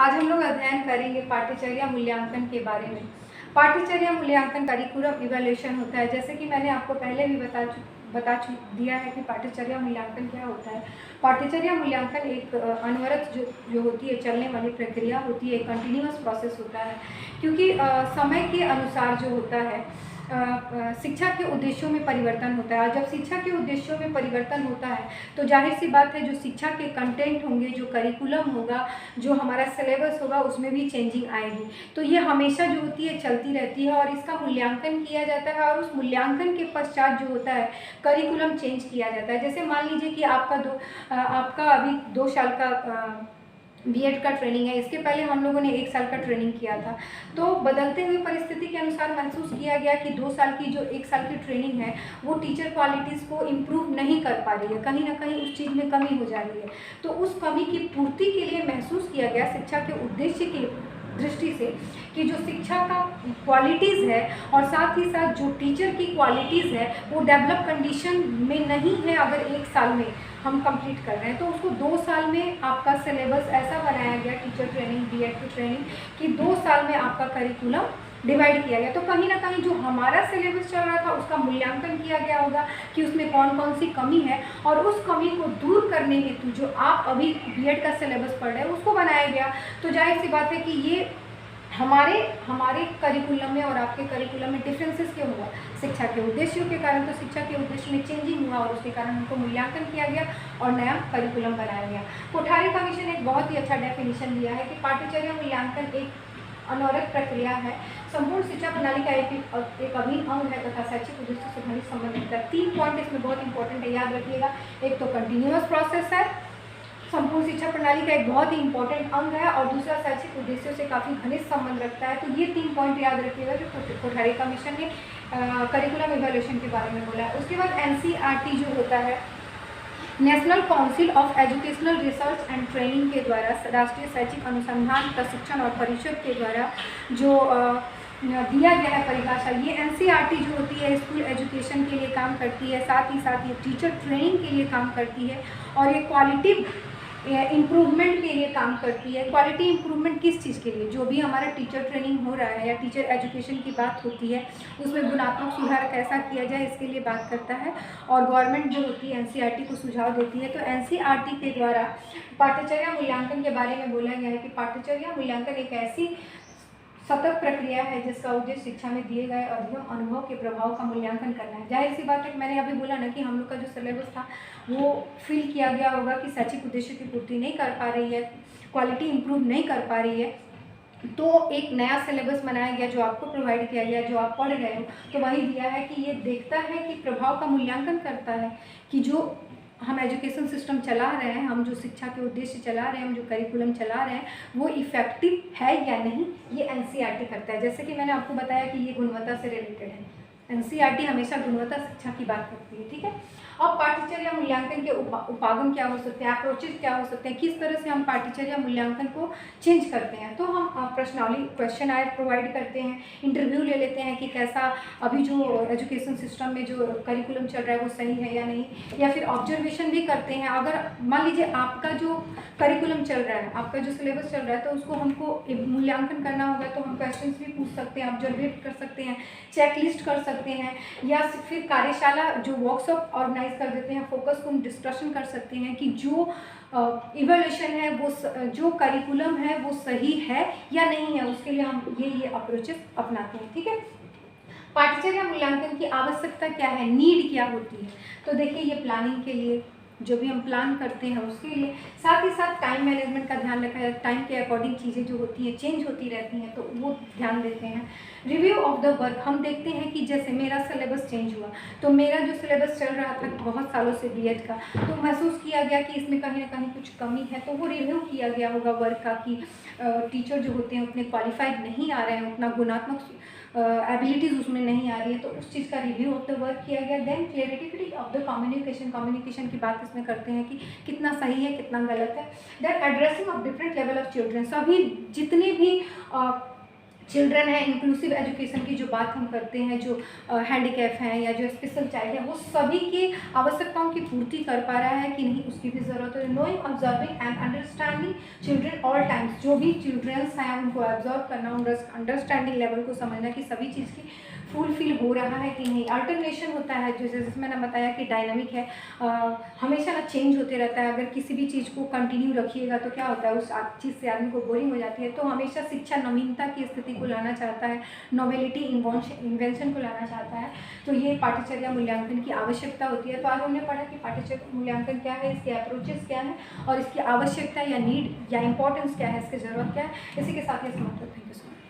आज हम लोग अध्ययन करेंगे पाठ्यचर्या मूल्यांकन के बारे में। पाठ्यचर्या मूल्यांकन करिकुलम इवैल्यूएशन होता है। जैसे कि मैंने आपको पहले भी दिया है कि पाठ्यचर्या मूल्यांकन क्या होता है। पाठ्यचर्या मूल्यांकन एक अनवरत जो होती है, चलने वाली प्रक्रिया होती है, कंटिन्यूअस प्रोसेस होता है। क्योंकि समय के अनुसार जो होता है शिक्षा के उद्देश्यों में परिवर्तन होता है। और जब शिक्षा के उद्देश्यों में परिवर्तन होता है तो जाहिर सी बात है, जो शिक्षा के कंटेंट होंगे, जो करिकुलम होगा, जो हमारा सिलेबस होगा, उसमें भी चेंजिंग आएगी। तो ये हमेशा जो होती है चलती रहती है और इसका मूल्यांकन किया जाता है। और उस मूल्यांकन के पश्चात जो होता है करिकुलम चेंज किया जाता है। जैसे मान लीजिए कि आपका अभी 2 साल का बीएड का ट्रेनिंग है। इसके पहले हम लोगों ने 1 साल का ट्रेनिंग किया था। तो बदलते हुए परिस्थिति के अनुसार महसूस किया गया कि 2 साल की जो 1 साल की ट्रेनिंग है वो टीचर क्वालिटीज़ को इम्प्रूव नहीं कर पा रही है, कहीं ना कहीं उस चीज़ में कमी हो जा रही है। तो उस कमी की पूर्ति के लिए महसूस किया गया शिक्षा के उद्देश्य की दृष्टि से कि जो शिक्षा का क्वालिटीज़ है और साथ ही साथ जो टीचर की क्वालिटीज़ है वो डेवलप कंडीशन में नहीं है। अगर 1 साल में हम कंप्लीट कर रहे हैं तो उसको 2 साल में आपका सिलेबस ऐसा बनाया गया, टीचर ट्रेनिंग, बीएड की ट्रेनिंग, कि 2 साल में आपका करिकुलम डिवाइड किया गया। तो कहीं ना कहीं जो हमारा सिलेबस चल रहा था उसका मूल्यांकन किया गया होगा कि उसमें कौन कौन सी कमी है, और उस कमी को दूर करने हेतु जो आप अभी बीएड का सिलेबस पढ़ रहे हैं उसको बनाया गया। तो जाहिर सी बात है कि ये हमारे करिकुलम में और आपके करिकुलम में डिफरेंसेस क्यों हुआ? शिक्षा के उद्देश्यों के कारण। तो शिक्षा के उद्देश्य में चेंजिंग हुआ और उसके कारण हमको मूल्यांकन किया गया और नया करिकुलम बनाया गया। कोठारी कमीशन ने एक बहुत ही अच्छा डेफिनेशन दिया है कि पाठ्यचर्या मूल्यांकन एक अनवरत प्रक्रिया है, संपूर्ण शिक्षा प्रणाली का एक अभिन्न अंग है तथा शैक्षिक उद्देश्य से घनिष्ठ संबंधित है। 3 पॉइंट इसमें बहुत इंपॉर्टेंट है, याद रखिएगा। एक तो कंटिन्यूअस प्रोसेस है, संपूर्ण शिक्षा प्रणाली का एक बहुत ही इंपॉर्टेंट अंग है, और दूसरा शैक्षिक उद्देश्यों से काफ़ी घनिष्ठ संबंध रखता है। तो ये 3 पॉइंट याद रखिएगा जो कोठारी कमीशन ने करिकुलम इवैल्यूएशन के बारे में बोला है। उसके बाद एनसीईआरटी जो होता है, national council of educational research and training के द्वारा, राष्ट्रीय शैक्षिक अनुसंधान, प्रशिक्षण और परिषद के द्वारा जो दिया गया है परिभाषा, ये एनसीईआरटी जो होती है स्कूल एजुकेशन के लिए काम करती है, साथ ही साथ ये टीचर ट्रेनिंग के लिए काम करती है, और ये क्वालिटी इम्प्रूवमेंट के लिए काम करती है। क्वालिटी इम्प्रूवमेंट किस चीज़ के लिए? जो भी हमारा टीचर ट्रेनिंग हो रहा है या टीचर एजुकेशन की बात होती है उसमें गुणात्मक सुधार कैसा किया जाए, इसके लिए बात करता है। और गवर्नमेंट जो होती है एनसीईआरटी को सुझाव देती है। तो एनसीईआरटी के द्वारा पाठ्यचर्या मूल्यांकन के बारे में बोला गया है कि पाठ्यचर्या मूल्यांकन एक ऐसी सतत प्रक्रिया है जिसका उद्देश्य शिक्षा में दिए गए अध्ययन अनुभव के प्रभाव का मूल्यांकन करना है। जाहिर सी बात है, मैंने अभी बोला ना कि हम लोग का जो सिलेबस था वो फील किया गया होगा कि शैक्षिक उद्देश्य की पूर्ति नहीं कर पा रही है, क्वालिटी इंप्रूव नहीं कर पा रही है। तो एक नया सिलेबस बनाया गया जो आपको प्रोवाइड किया गया, जो आप पढ़ रहे हो। तो वही दिया है कि ये देखता है कि प्रभाव का मूल्यांकन करता है कि जो हम एजुकेशन सिस्टम चला रहे हैं, हम जो शिक्षा के उद्देश्य चला रहे हैं, हम जो करिकुलम चला रहे हैं, वो इफ़ेक्टिव है या नहीं, ये एनसीईआरटी करता है। जैसे कि मैंने आपको बताया कि ये गुणवत्ता से रिलेटेड है। एनसीईआरटी हमेशा गुणवत्ता शिक्षा की बात करती है, ठीक है। अब पाठ्यचर्या मूल्यांकन के उपागम क्या हो सकते हैं, अप्रोचेज क्या हो सकते हैं, किस तरह से हम पाठ्यचर्या मूल्यांकन को चेंज करते हैं। तो हम प्रश्नावली, क्वेश्चन आयर प्रोवाइड करते हैं, इंटरव्यू ले लेते हैं कि कैसा अभी जो एजुकेशन सिस्टम में जो करिकुलम चल रहा है वो सही है या नहीं, या फिर ऑब्जर्वेशन भी करते हैं। अगर मान लीजिए आपका जो करिकुलम चल रहा है, आपका जो सिलेबस चल रहा है, तो उसको हमको मूल्यांकन करना होगा, तो हम क्वेश्चंस भी पूछ सकते हैं, ऑब्जर्वेट कर सकते हैं, चेकलिस्ट कर सकते हैं, या फिर कार्यशाला जो वर्कशॉप ऑर्गेनाइज कर देते हैं, फोकस को हम डिस्कशन कर सकते हैं कि जो इवैल्यूएशन है वो जो करिकुलम है वो सही है या नहीं है। उसके लिए हम ये अप्रोचेस अपनाते हैं, ठीक है। पाठ्यचर्या मूल्यांकन की आवश्यकता क्या है, नीड क्या होती है? तो देखिए, ये प्लानिंग के लिए, जो भी हम प्लान करते हैं उसके लिए, साथ ही साथ टाइम मैनेजमेंट का ध्यान रखा है। टाइम के अकॉर्डिंग चीज़ें जो होती हैं चेंज होती रहती हैं, तो वो ध्यान देते हैं। रिव्यू ऑफ द वर्क, हम देखते हैं कि जैसे मेरा सिलेबस चेंज हुआ, तो मेरा जो सिलेबस चल रहा था बहुत सालों से बीएड का, तो महसूस किया गया कि इसमें कहीं ना कहीं कुछ कमी है, तो वो रिव्यू किया गया होगा वर्क का कि टीचर जो होते हैं उतने क्वालिफाइड नहीं आ रहे हैं, उतना गुणात्मक एबिलिटीज़ उसमें नहीं आ रही है, तो उस चीज़ का रिव्यू ऑफ द वर्क किया गया। Then clarity of the communication की बात इसमें करते हैं कि कितना सही है, कितना गलत है। Then addressing of different level of children, सभी जितने भी चिल्ड्रन है, इंक्लूसिव एजुकेशन की जो बात हम करते हैं, जो हैंडीकैप हैं या जो स्पेशल चाइल्ड है, वो सभी की आवश्यकताओं की पूर्ति कर पा रहा है कि नहीं, उसकी भी ज़रूरत है। Knowing, observing and understanding children all times, जो भी चिल्ड्रंस हैं उनको ऑब्जर्व करना, उन अंडरस्टैंडिंग लेवल को समझना कि सभी चीज़ की फुलफिल हो रहा है कि नहीं। अल्टरनेशन होता है, जैसे मैंने बताया कि डायनामिक है, हमेशा ना चेंज होते रहता है। अगर किसी भी चीज़ को कंटिन्यू रखिएगा तो क्या होता है, उस चीज़ से आदमी को बोरिंग हो जाती है। तो हमेशा शिक्षा नवीनता की स्थिति को लाना चाहता है, नोवेलिटी इन्वेंशन को लाना चाहता है। तो ये पाठ्यचर्या मूल्यांकन की आवश्यकता होती है। तो आज हमने पढ़ा कि पाठ्यचर्या मूल्यांकन क्या है, इसके अप्रोचेस क्या है और इसकी आवश्यकता या नीड या इंपॉर्टेंस क्या है, इसकी ज़रूरत क्या है। इसी के साथ ये समाप्त होता है। Thank you so much.